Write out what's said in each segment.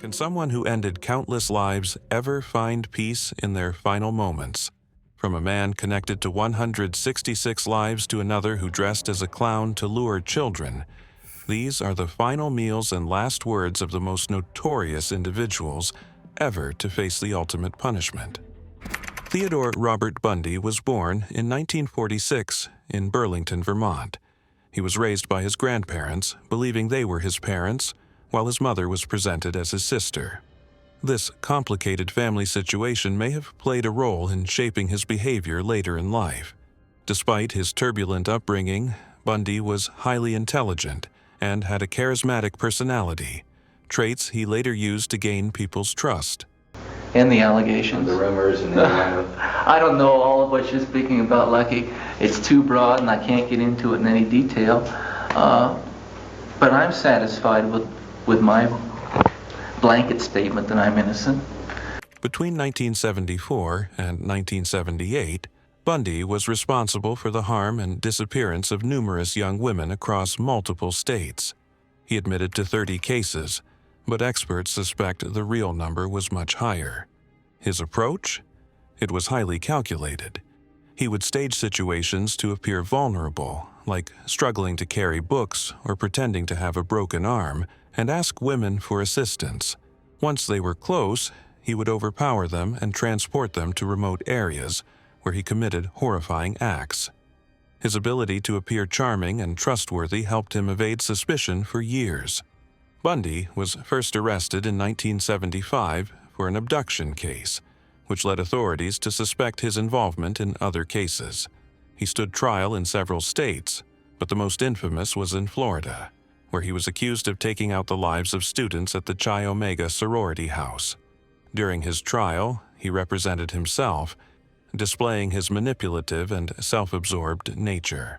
Can someone who ended countless lives ever find peace in their final moments? From a man connected to 166 lives to another who dressed as a clown to lure children, these are the final meals and last words of the most notorious individuals ever to face the ultimate punishment. Theodore Robert Bundy was born in 1946 in Burlington, Vermont. He was raised by his grandparents, believing they were his parents, while his mother was presented as his sister. This complicated family situation may have played a role in shaping his behavior later in life. Despite his turbulent upbringing, Bundy was highly intelligent and had a charismatic personality, traits he later used to gain people's trust. And the allegations. The rumors and the I don't know all of what you're speaking about, Lucky. It's too broad and I can't get into it in any detail. But I'm satisfied with my blanket statement that I'm innocent. Between 1974 and 1978, Bundy was responsible for the harm and disappearance of numerous young women across multiple states. He admitted to 30 cases, but experts suspect the real number was much higher. His approach? It was highly calculated. He would stage situations to appear vulnerable, like struggling to carry books or pretending to have a broken arm, and ask women for assistance. Once they were close, he would overpower them and transport them to remote areas where he committed horrifying acts. His ability to appear charming and trustworthy helped him evade suspicion for years. Bundy was first arrested in 1975 for an abduction case, which led authorities to suspect his involvement in other cases. He stood trial in several states, but the most infamous was in Florida, where he was accused of taking out the lives of students at the Chi Omega sorority house. During his trial, he represented himself, displaying his manipulative and self-absorbed nature.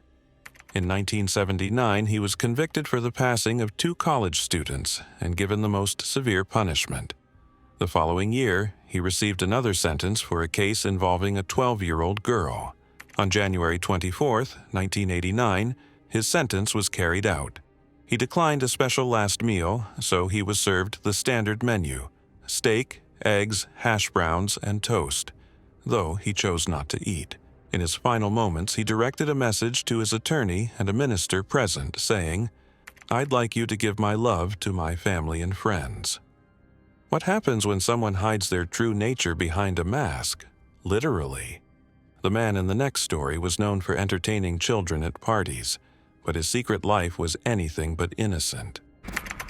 In 1979, he was convicted for the passing of 2 college students and given the most severe punishment. The following year, he received another sentence for a case involving a 12-year-old girl. On January 24, 1989, his sentence was carried out. He declined a special last meal, so he was served the standard menu: steak, eggs, hash browns, and toast, though he chose not to eat. In his final moments, he directed a message to his attorney and a minister present, saying, "I'd like you to give my love to my family and friends." What happens when someone hides their true nature behind a mask? Literally. The man in the next story was known for entertaining children at parties, but his secret life was anything but innocent.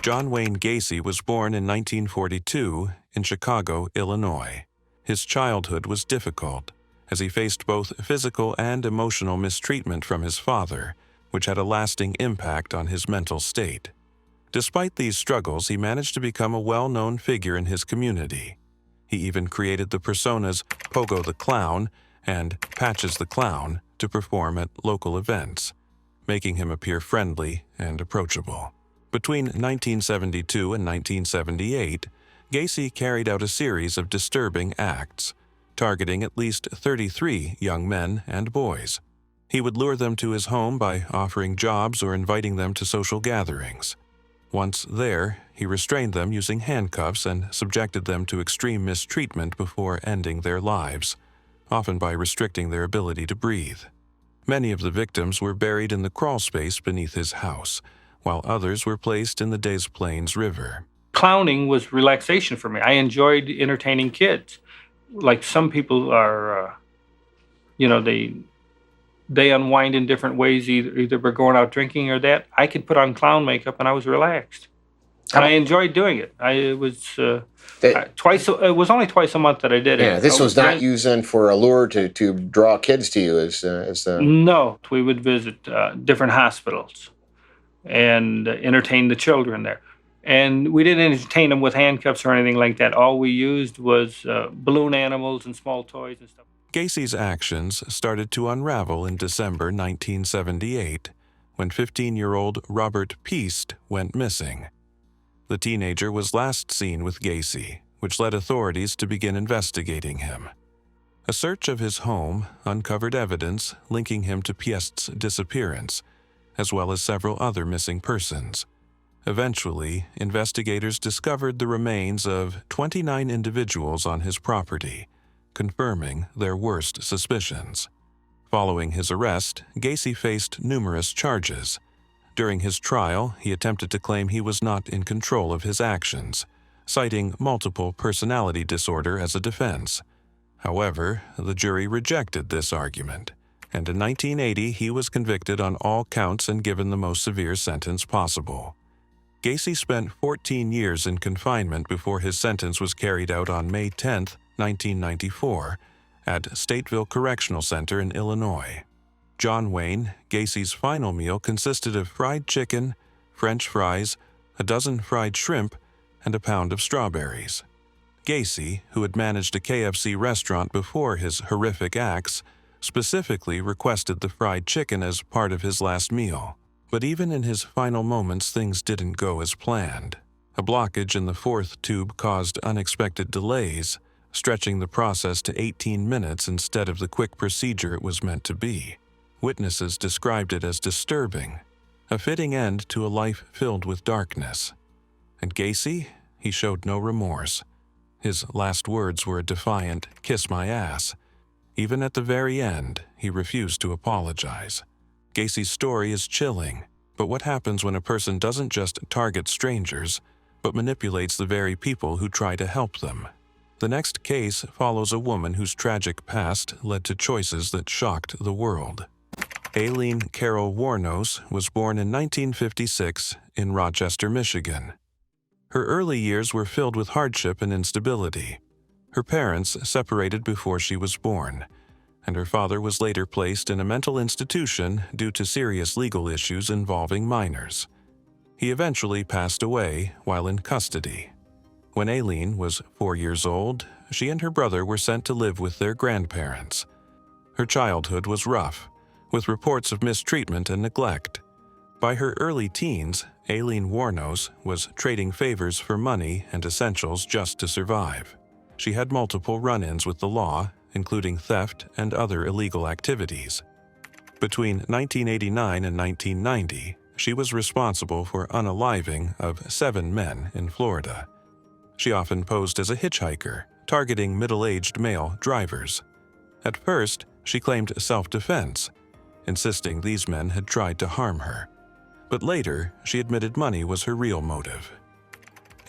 John Wayne Gacy was born in 1942 in Chicago, Illinois. His childhood was difficult, as he faced both physical and emotional mistreatment from his father, which had a lasting impact on his mental state. Despite these struggles, he managed to become a well-known figure in his community. He even created the personas Pogo the Clown and Patches the Clown to perform at local events, making him appear friendly and approachable. Between 1972 and 1978, Gacy carried out a series of disturbing acts, targeting at least 33 young men and boys. He would lure them to his home by offering jobs or inviting them to social gatherings. Once there, he restrained them using handcuffs and subjected them to extreme mistreatment before ending their lives, often by restricting their ability to breathe. Many of the victims were buried in the crawl space beneath his house, while others were placed in the Des Plaines River. Clowning was relaxation for me. I enjoyed entertaining kids. Like some people are, they unwind in different ways, either by going out drinking or that. I could put on clown makeup and I was relaxed. And I enjoyed doing it. It was only twice a month that I did it. Yeah, this was not used then for a lure to draw kids to you No, we would visit different hospitals and entertain the children there. And we didn't entertain them with handcuffs or anything like that. All we used was balloon animals and small toys and stuff. Gacy's actions started to unravel in December 1978, when 15-year-old Robert Peast went missing. The teenager was last seen with Gacy, which led authorities to begin investigating him. A search of his home uncovered evidence linking him to Piest's disappearance, as well as several other missing persons. Eventually, investigators discovered the remains of 29 individuals on his property, confirming their worst suspicions. Following his arrest, Gacy faced numerous charges. During his trial, he attempted to claim he was not in control of his actions, citing multiple personality disorder as a defense. However, the jury rejected this argument, and in 1980 he was convicted on all counts and given the most severe sentence possible. Gacy spent 14 years in confinement before his sentence was carried out on May 10, 1994, at Stateville Correctional Center in Illinois. John Wayne, Gacy's final meal consisted of fried chicken, French fries, a dozen fried shrimp, and a pound of strawberries. Gacy, who had managed a KFC restaurant before his horrific acts, specifically requested the fried chicken as part of his last meal. But even in his final moments, things didn't go as planned. A blockage in the fourth tube caused unexpected delays, stretching the process to 18 minutes instead of the quick procedure it was meant to be. Witnesses described it as disturbing, a fitting end to a life filled with darkness. And Gacy, he showed no remorse. His last words were a defiant, "Kiss my ass." Even at the very end, he refused to apologize. Gacy's story is chilling, but what happens when a person doesn't just target strangers, but manipulates the very people who try to help them? The next case follows a woman whose tragic past led to choices that shocked the world. Aileen Wuornos was born in 1956 in Rochester, Michigan. Her early years were filled with hardship and instability. Her parents separated before she was born, and her father was later placed in a mental institution due to serious legal issues involving minors. He eventually passed away while in custody. When Aileen was 4 years old, she and her brother were sent to live with their grandparents. Her childhood was rough, with reports of mistreatment and neglect. By her early teens, Aileen Wuornos was trading favors for money and essentials just to survive. She had multiple run-ins with the law, including theft and other illegal activities. Between 1989 and 1990, she was responsible for unaliving of 7 men in Florida. She often posed as a hitchhiker, targeting middle-aged male drivers. At first, she claimed self-defense, insisting these men had tried to harm her. But later, she admitted money was her real motive.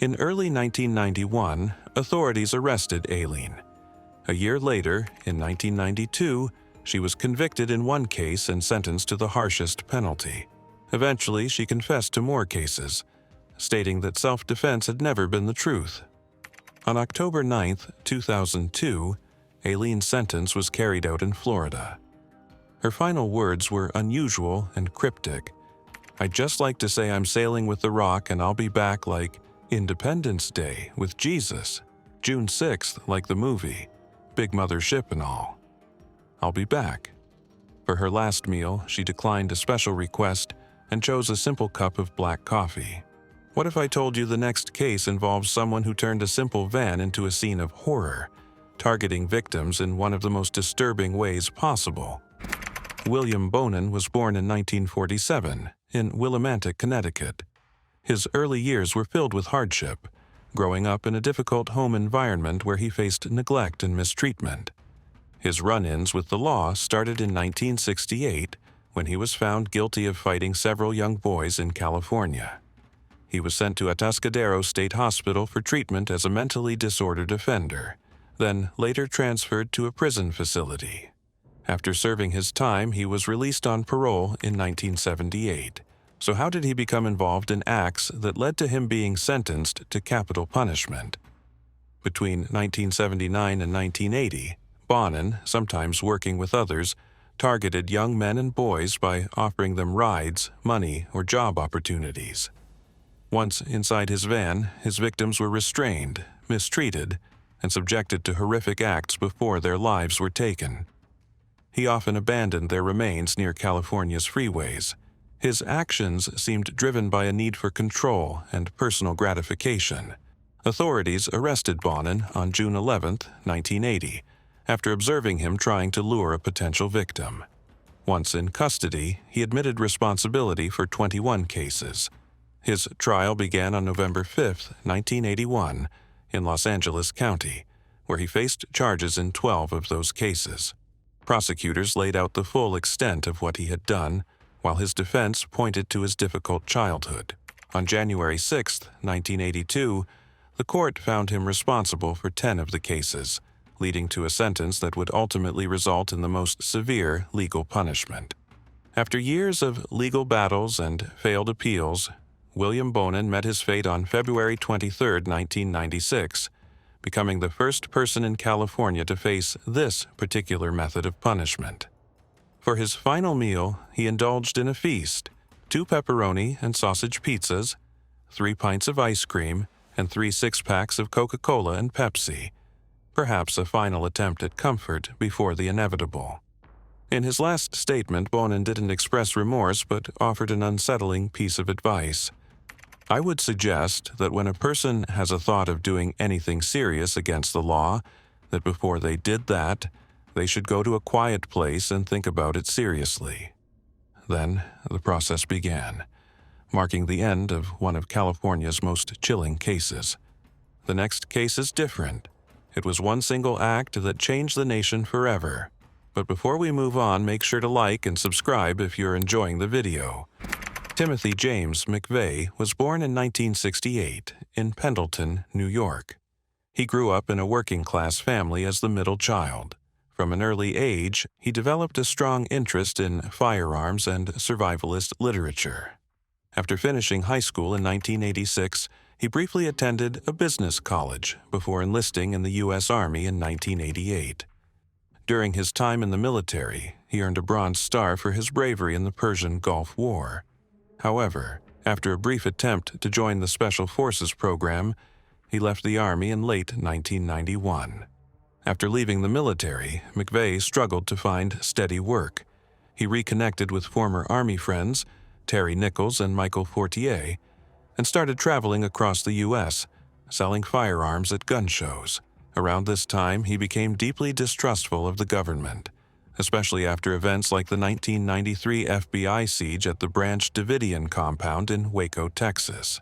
In early 1991, authorities arrested Aileen. A year later, in 1992, she was convicted in one case and sentenced to the harshest penalty. Eventually, she confessed to more cases, stating that self-defense had never been the truth. On October 9, 2002, Aileen's sentence was carried out in Florida. Her final words were unusual and cryptic. "I'd just like to say I'm sailing with the Rock and I'll be back like Independence Day with Jesus, June 6th like the movie, Big Mother Ship and all. I'll be back." For her last meal, she declined a special request and chose a simple cup of black coffee. What if I told you the next case involves someone who turned a simple van into a scene of horror, targeting victims in one of the most disturbing ways possible? William Bonin was born in 1947 in Willimantic, Connecticut. His early years were filled with hardship, growing up in a difficult home environment where he faced neglect and mistreatment. His run-ins with the law started in 1968 when he was found guilty of fighting several young boys in California. He was sent to Atascadero State Hospital for treatment as a mentally disordered offender, then later transferred to a prison facility. After serving his time, he was released on parole in 1978. So how did he become involved in acts that led to him being sentenced to capital punishment? Between 1979 and 1980, Bonin, sometimes working with others, targeted young men and boys by offering them rides, money, or job opportunities. Once inside his van, his victims were restrained, mistreated, and subjected to horrific acts before their lives were taken. He often abandoned their remains near California's freeways. His actions seemed driven by a need for control and personal gratification. Authorities arrested Bonin on June 11, 1980, after observing him trying to lure a potential victim. Once in custody, he admitted responsibility for 21 cases. His trial began on November 5, 1981, in Los Angeles County, where he faced charges in 12 of those cases. Prosecutors laid out the full extent of what he had done, while his defense pointed to his difficult childhood. On January 6, 1982, the court found him responsible for 10 of the cases, leading to a sentence that would ultimately result in the most severe legal punishment. After years of legal battles and failed appeals, William Bonin met his fate on February 23, 1996, becoming the first person in California to face this particular method of punishment. For his final meal, he indulged in a feast: 2 pepperoni and sausage pizzas, 3 pints of ice cream, and 3 six-packs of Coca-Cola and Pepsi, perhaps a final attempt at comfort before the inevitable. In his last statement, Bonin didn't express remorse but offered an unsettling piece of advice. "I would suggest that when a person has a thought of doing anything serious against the law, that before they did that, they should go to a quiet place and think about it seriously." Then the process began, marking the end of one of California's most chilling cases. The next case is different. It was one single act that changed the nation forever. But before we move on, make sure to like and subscribe if you're enjoying the video. Timothy James McVeigh was born in 1968 in Pendleton, New York. He grew up in a working-class family as the middle child. From an early age, he developed a strong interest in firearms and survivalist literature. After finishing high school in 1986, he briefly attended a business college before enlisting in the U.S. Army in 1988. During his time in the military, he earned a Bronze Star for his bravery in the Persian Gulf War. However, after a brief attempt to join the Special Forces program, he left the Army in late 1991. After leaving the military, McVeigh struggled to find steady work. He reconnected with former Army friends, Terry Nichols and Michael Fortier, and started traveling across the U.S., selling firearms at gun shows. Around this time, he became deeply distrustful of the government, especially after events like the 1993 FBI siege at the Branch Davidian compound in Waco, Texas.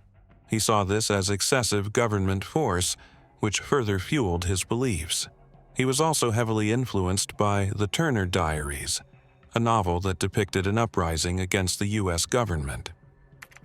He saw this as excessive government force, which further fueled his beliefs. He was also heavily influenced by The Turner Diaries, a novel that depicted an uprising against the U.S. government.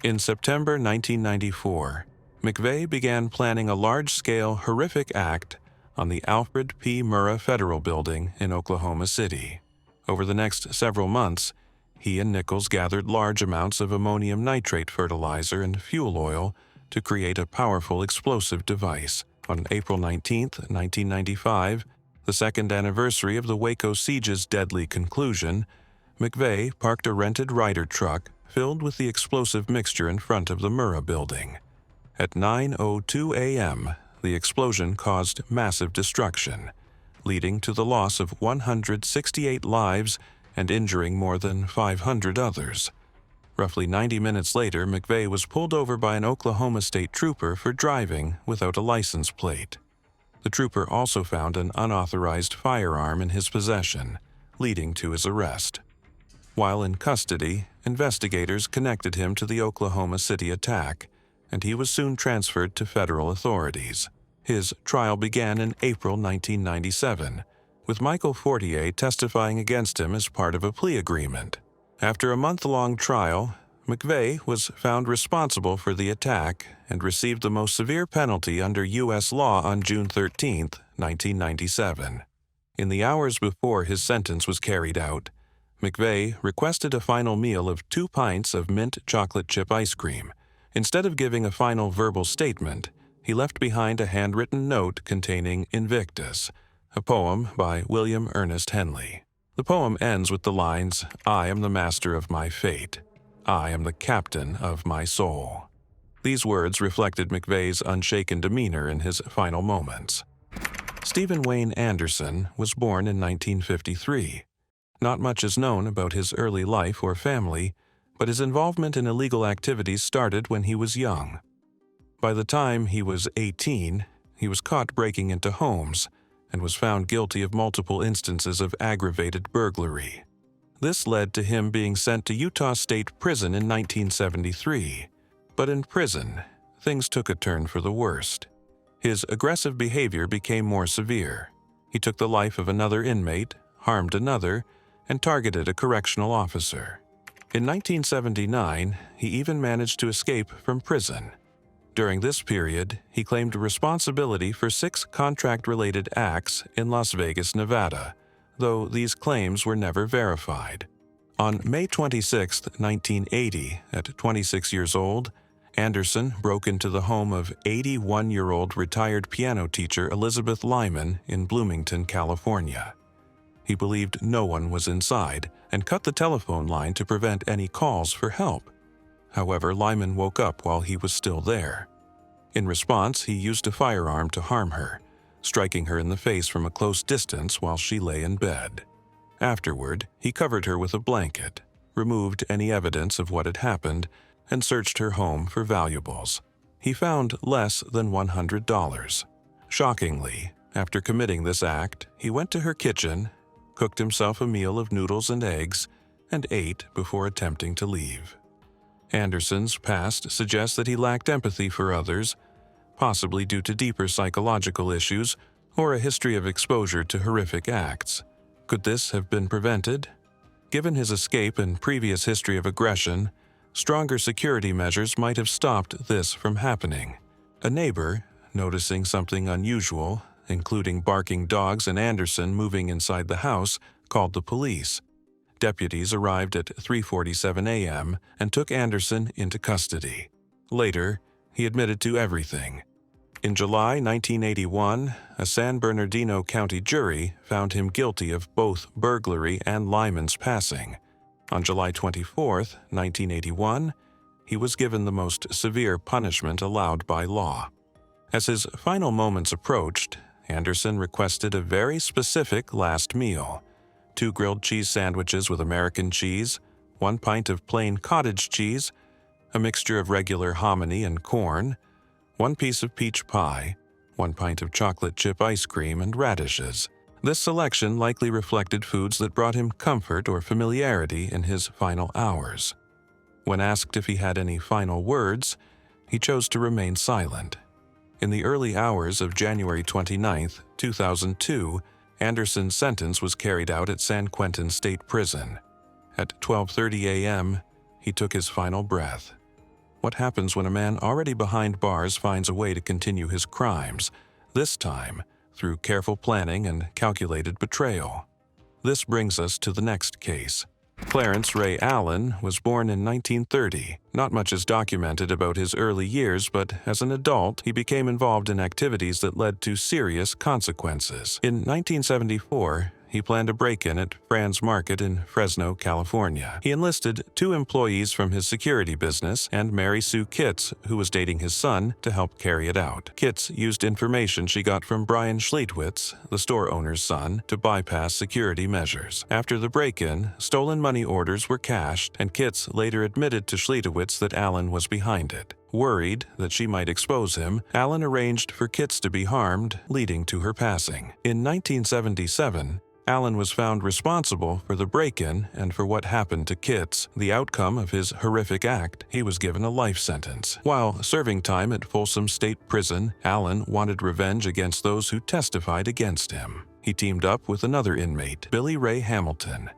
In September 1994, McVeigh began planning a large-scale horrific act on the Alfred P. Murrah Federal Building in Oklahoma City. Over the next several months, he and Nichols gathered large amounts of ammonium nitrate fertilizer and fuel oil to create a powerful explosive device. On April 19, 1995, the second anniversary of the Waco siege's deadly conclusion, McVeigh parked a rented Ryder truck filled with the explosive mixture in front of the Murrah Building. At 9:02 a.m., the explosion caused massive destruction, leading to the loss of 168 lives and injuring more than 500 others. Roughly 90 minutes later, McVeigh was pulled over by an Oklahoma State trooper for driving without a license plate. The trooper also found an unauthorized firearm in his possession, leading to his arrest. While in custody, investigators connected him to the Oklahoma City attack, and he was soon transferred to federal authorities. His trial began in April 1997, with Michael Fortier testifying against him as part of a plea agreement. After a month-long trial, McVeigh was found responsible for the attack and received the most severe penalty under U.S. law on June 13, 1997. In the hours before his sentence was carried out, McVeigh requested a final meal of 2 pints of mint chocolate chip ice cream. Instead of giving a final verbal statement, he left behind a handwritten note containing Invictus, a poem by William Ernest Henley. The poem ends with the lines, "I am the master of my fate. I am the captain of my soul." These words reflected McVeigh's unshaken demeanor in his final moments. Stephen Wayne Anderson was born in 1953. Not much is known about his early life or family, but his involvement in illegal activities started when he was young. By the time he was 18, he was caught breaking into homes and was found guilty of multiple instances of aggravated burglary. This led to him being sent to Utah State Prison in 1973, But in prison, things took a turn for the worst. His aggressive behavior became more severe. He took the life of another inmate, harmed another, and targeted a correctional officer. In 1979, he even managed to escape from prison. During this period, he claimed responsibility for 6 contract-related acts in Las Vegas, Nevada, though these claims were never verified. On May 26, 1980, at 26 years old, Anderson broke into the home of 81-year-old retired piano teacher Elizabeth Lyman in Bloomington, California. He believed no one was inside and cut the telephone line to prevent any calls for help. However, Lyman woke up while he was still there. In response, he used a firearm to harm her, striking her in the face from a close distance while she lay in bed. Afterward, he covered her with a blanket, removed any evidence of what had happened, and searched her home for valuables. He found less than $100. Shockingly, after committing this act, he went to her kitchen, cooked himself a meal of noodles and eggs, and ate before attempting to leave. Anderson's past suggests that he lacked empathy for others, possibly due to deeper psychological issues or a history of exposure to horrific acts. Could this have been prevented? Given his escape and previous history of aggression, stronger security measures might have stopped this from happening. A neighbor, noticing something unusual, including barking dogs and Anderson moving inside the house, called the police. Deputies arrived at 3:47 a.m. and took Anderson into custody. Later, he admitted to everything. In July 1981, a San Bernardino County jury found him guilty of both burglary and Lyman's passing. On July 24, 1981, he was given the most severe punishment allowed by law. As his final moments approached, Anderson requested a very specific last meal: 2 grilled cheese sandwiches with American cheese, 1 pint of plain cottage cheese, a mixture of regular hominy and corn, 1 piece of peach pie, 1 pint of chocolate chip ice cream, and radishes. This selection likely reflected foods that brought him comfort or familiarity in his final hours. When asked if he had any final words, he chose to remain silent. In the early hours of January 29, 2002, Anderson's sentence was carried out at San Quentin State Prison. At 12:30 a.m., he took his final breath. What happens when a man already behind bars finds a way to continue his crimes, this time through careful planning and calculated betrayal? This brings us to the next case. Clarence Ray Allen was born in 1930. Not much is documented about his early years, but as an adult, he became involved in activities that led to serious consequences. In 1974, he planned a break-in at Fran's Market in Fresno, California. He enlisted 2 employees from his security business and Mary Sue Kitts, who was dating his son, to help carry it out. Kitts used information she got from Brian Schlietwitz, the store owner's son, to bypass security measures. After the break-in, stolen money orders were cashed, and Kitts later admitted to Schlietwitz that Allan was behind it. Worried that she might expose him, Allan arranged for Kitts to be harmed, leading to her passing. In 1977, Allan was found responsible for the break-in and for what happened to Kitts. The outcome of his horrific act, he was given a life sentence. While serving time at Folsom State Prison, Allan wanted revenge against those who testified against him. He teamed up with another inmate, Billy Ray Hamilton,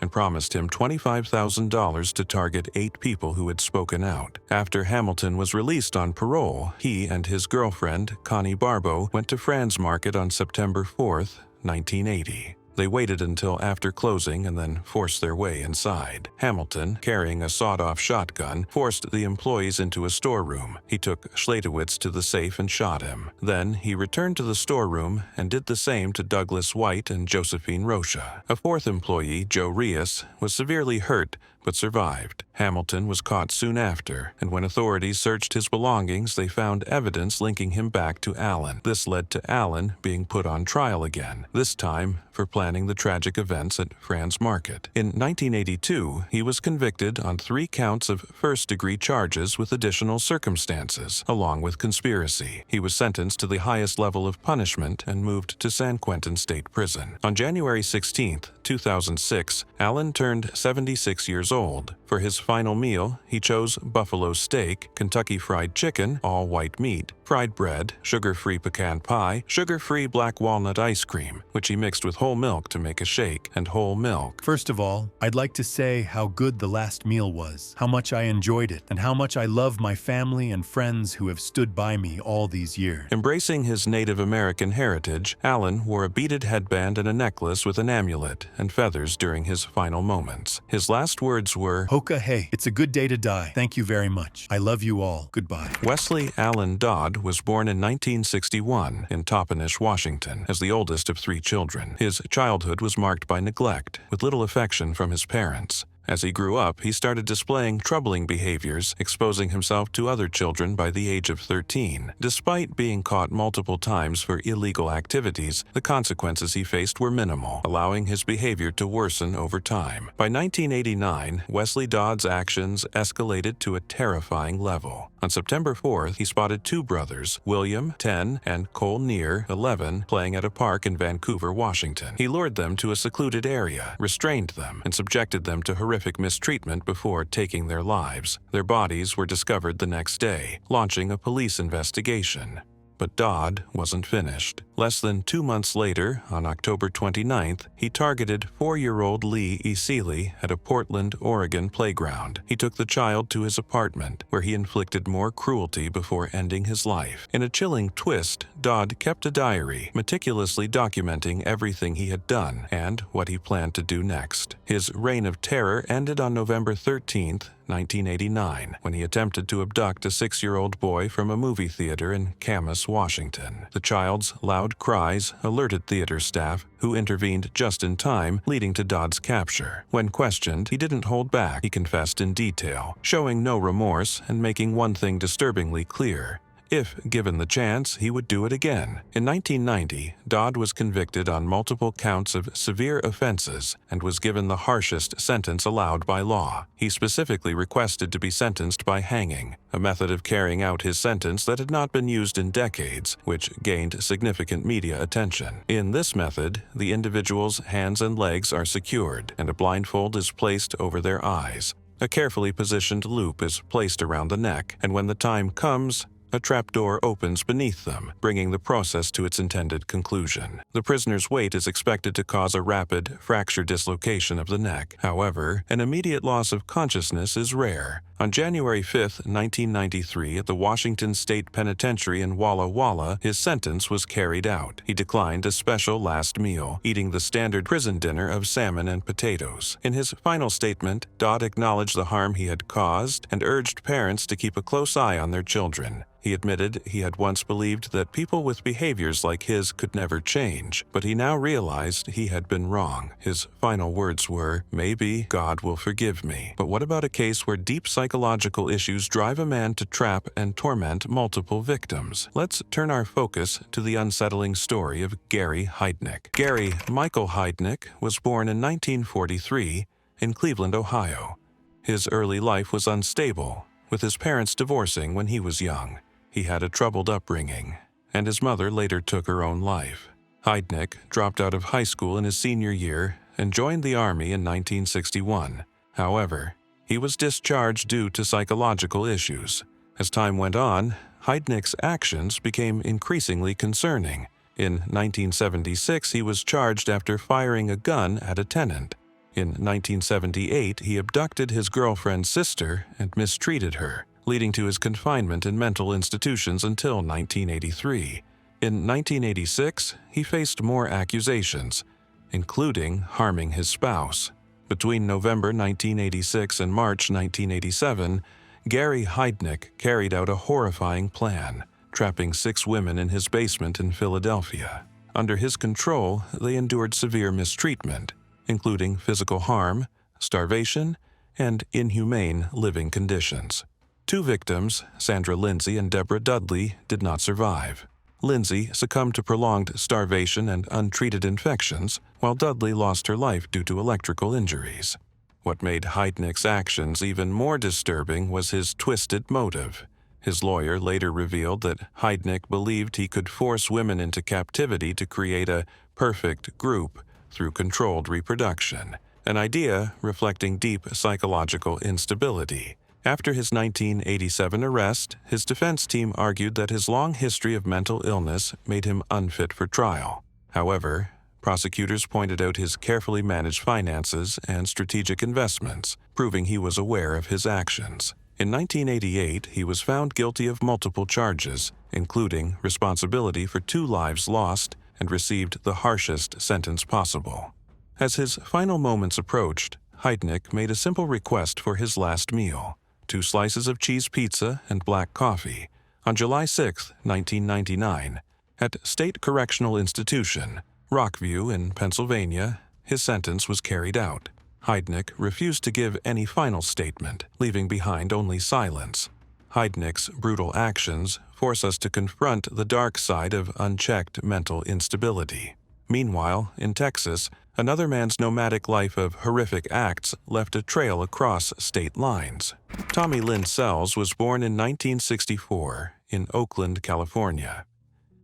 and promised him $25,000 to target 8 people who had spoken out. After Hamilton was released on parole, he and his girlfriend, Connie Barbo, went to Fran's Market on September 4, 1980. They waited until after closing and then forced their way inside. Hamilton, carrying a sawed-off shotgun, forced the employees into a storeroom. He took Schlietwitz to the safe and shot him. Then he returned to the storeroom and did the same to Douglas White and Josephine Rocha. A 4th employee, Joe Rios, was severely hurt but survived. Hamilton was caught soon after, and when authorities searched his belongings, they found evidence linking him back to Allan. This led to Allan being put on trial again, this time for planning the tragic events at Fran's Market. In 1982, he was convicted on 3 counts of first-degree charges with additional circumstances, along with conspiracy. He was sentenced to the highest level of punishment and moved to San Quentin State Prison. On January 16, 2006, Allan turned 76 years years old. For his final meal, he chose buffalo steak, Kentucky Fried Chicken, all white meat, fried bread, sugar-free pecan pie, sugar-free black walnut ice cream, which he mixed with whole milk to make a shake, and whole milk. First of all, I'd like to say how good the last meal was, how much I enjoyed it, and how much I love my family and friends who have stood by me all these years. Embracing his Native American heritage, Allan wore a beaded headband and a necklace with an amulet and feathers during his final moments. His last words were, "Hoka hey, it's a good day to die. Thank you very much. I love you all. Goodbye." Wesley Allan Dodd was born in 1961 in Toppenish, Washington, as the oldest of 3 children. His childhood was marked by neglect, with little affection from his parents. As he grew up, he started displaying troubling behaviors, exposing himself to other children by the age of 13. Despite being caught multiple times for illegal activities, the consequences he faced were minimal, allowing his behavior to worsen over time. By 1989, Wesley Dodd's actions escalated to a terrifying level. On September 4th, he spotted 2 brothers, William, 10, and Cole Neer, 11, playing at a park in Vancouver, Washington. He lured them to a secluded area, restrained them, and subjected them to horrific mistreatment before taking their lives. Their bodies were discovered the next day, launching a police investigation. But Dodd wasn't finished. Less than 2 months later, on October 29th, he targeted 4-year-old Lee E. Seeley at a Portland, Oregon playground. He took the child to his apartment, where he inflicted more cruelty before ending his life. In a chilling twist, Dodd kept a diary, meticulously documenting everything he had done and what he planned to do next. His reign of terror ended on November 13th, 1989, when he attempted to abduct a 6-year-old boy from a movie theater in Camas, Washington. The child's loud cries alerted theater staff, who intervened just in time, leading to Dodd's capture. When questioned, he didn't hold back. He confessed in detail, showing no remorse and making one thing disturbingly clear: if given the chance, he would do it again. In 1990, Dodd was convicted on multiple counts of severe offenses and was given the harshest sentence allowed by law. He specifically requested to be sentenced by hanging, a method of carrying out his sentence that had not been used in decades, which gained significant media attention. In this method, the individual's hands and legs are secured, and a blindfold is placed over their eyes. A carefully positioned loop is placed around the neck, and when the time comes, a trapdoor opens beneath them, bringing the process to its intended conclusion. The prisoner's weight is expected to cause a rapid fracture dislocation of the neck. However, an immediate loss of consciousness is rare. On January 5, 1993, at the Washington State Penitentiary in Walla Walla, his sentence was carried out. He declined a special last meal, eating the standard prison dinner of salmon and potatoes. In his final statement, Dodd acknowledged the harm he had caused and urged parents to keep a close eye on their children. He admitted he had once believed that people with behaviors like his could never change, but he now realized he had been wrong. His final words were, "Maybe God will forgive me." But what about a case where deep psychological issues drive a man to trap and torment multiple victims? Let's turn our focus to the unsettling story of Gary Heidnik. Gary Michael Heidnik was born in 1943 in Cleveland, Ohio. His early life was unstable, with his parents divorcing when he was young. He had a troubled upbringing, and his mother later took her own life. Heidnik dropped out of high school in his senior year and joined the Army in 1961. However, he was discharged due to psychological issues. As time went on, Heidnik's actions became increasingly concerning. In 1976, he was charged after firing a gun at a tenant. In 1978, he abducted his girlfriend's sister and mistreated her, leading to his confinement in mental institutions until 1983. In 1986, he faced more accusations, including harming his spouse. Between November 1986 and March 1987, Gary Heidnik carried out a horrifying plan, trapping 6 women in his basement in Philadelphia. Under his control, they endured severe mistreatment, including physical harm, starvation, and inhumane living conditions. 2 victims, Sandra Lindsay and Deborah Dudley, did not survive. Lindsay succumbed to prolonged starvation and untreated infections, while Dudley lost her life due to electrical injuries. What made Heidnik's actions even more disturbing was his twisted motive. His lawyer later revealed that Heidnik believed he could force women into captivity to create a perfect group through controlled reproduction. an idea reflecting deep psychological instability. After his 1987 arrest, his defense team argued that his long history of mental illness made him unfit for trial. However, prosecutors pointed out his carefully managed finances and strategic investments, proving he was aware of his actions. In 1988, he was found guilty of multiple charges, including responsibility for 2 lives lost, and received the harshest sentence possible. As his final moments approached, Heidnik made a simple request for his last meal: 2 slices of cheese pizza and black coffee. On July 6, 1999, at State Correctional Institution, Rockview in Pennsylvania, his sentence was carried out. Heidnik refused to give any final statement, leaving behind only silence. Heidnik's brutal actions force us to confront the dark side of unchecked mental instability. Meanwhile, in Texas, another man's nomadic life of horrific acts left a trail across state lines. Tommy Lynn Sells was born in 1964 in Oakland, California.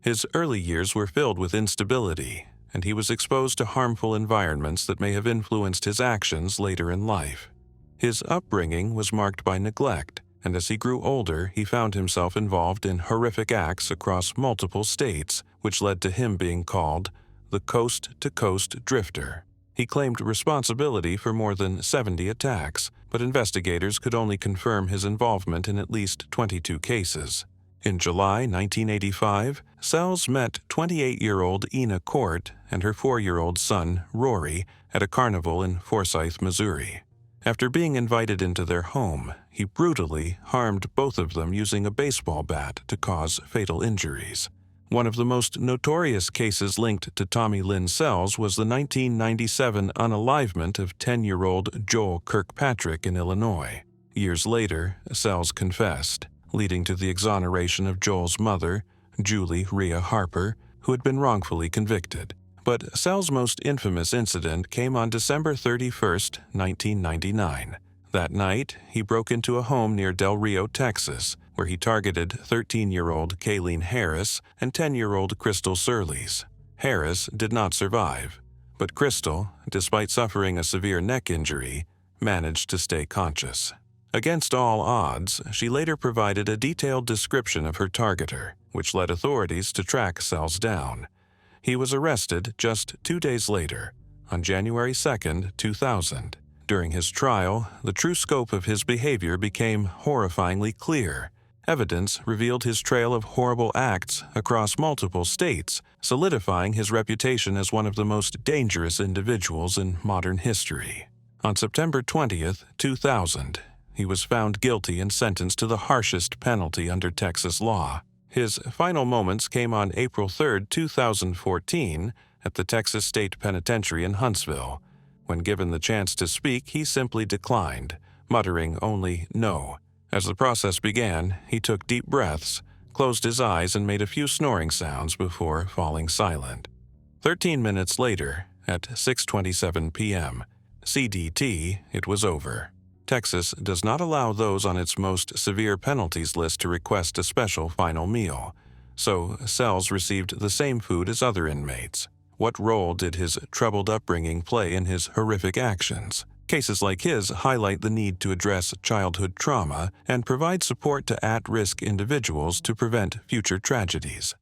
His early years were filled with instability, and he was exposed to harmful environments that may have influenced his actions later in life. His upbringing was marked by neglect, and as he grew older, he found himself involved in horrific acts across multiple states, which led to him being called the coast-to-coast drifter. He claimed responsibility for more than 70 attacks, but investigators could only confirm his involvement in at least 22 cases. In July 1985, Sells met 28-year-old Ina Court and her 4-year-old son, Rory, at a carnival in Forsyth, Missouri. After being invited into their home, he brutally harmed both of them using a baseball bat to cause fatal injuries. One of the most notorious cases linked to Tommy Lynn Sells was the 1997 unalivement of 10-year-old Joel Kirkpatrick in Illinois. Years later, Sells confessed, leading to the exoneration of Joel's mother, Julie Rhea Harper, who had been wrongfully convicted. But Sells' most infamous incident came on December 31, 1999. That night, he broke into a home near Del Rio, Texas, where he targeted 13-year-old Kayleen Harris and 10-year-old Crystal Surlees. Harris did not survive, but Crystal, despite suffering a severe neck injury, managed to stay conscious. Against all odds, she later provided a detailed description of her targeter, which led authorities to track Sells down. He was arrested just 2 days later, on January 2, 2000. During his trial, the true scope of his behavior became horrifyingly clear. Evidence revealed his trail of horrible acts across multiple states, solidifying his reputation as one of the most dangerous individuals in modern history. On September 20, 2000, he was found guilty and sentenced to the harshest penalty under Texas law. His final moments came on April 3, 2014, at the Texas State Penitentiary in Huntsville. When given the chance to speak, he simply declined, muttering only "no." As the process began, he took deep breaths, closed his eyes, and made a few snoring sounds before falling silent. 13 minutes later, at 6:27 p.m. CDT, it was over. Texas does not allow those on its most severe penalties list to request a special final meal, so Sells received the same food as other inmates. What role did his troubled upbringing play in his horrific actions? Cases like his highlight the need to address childhood trauma and provide support to at-risk individuals to prevent future tragedies.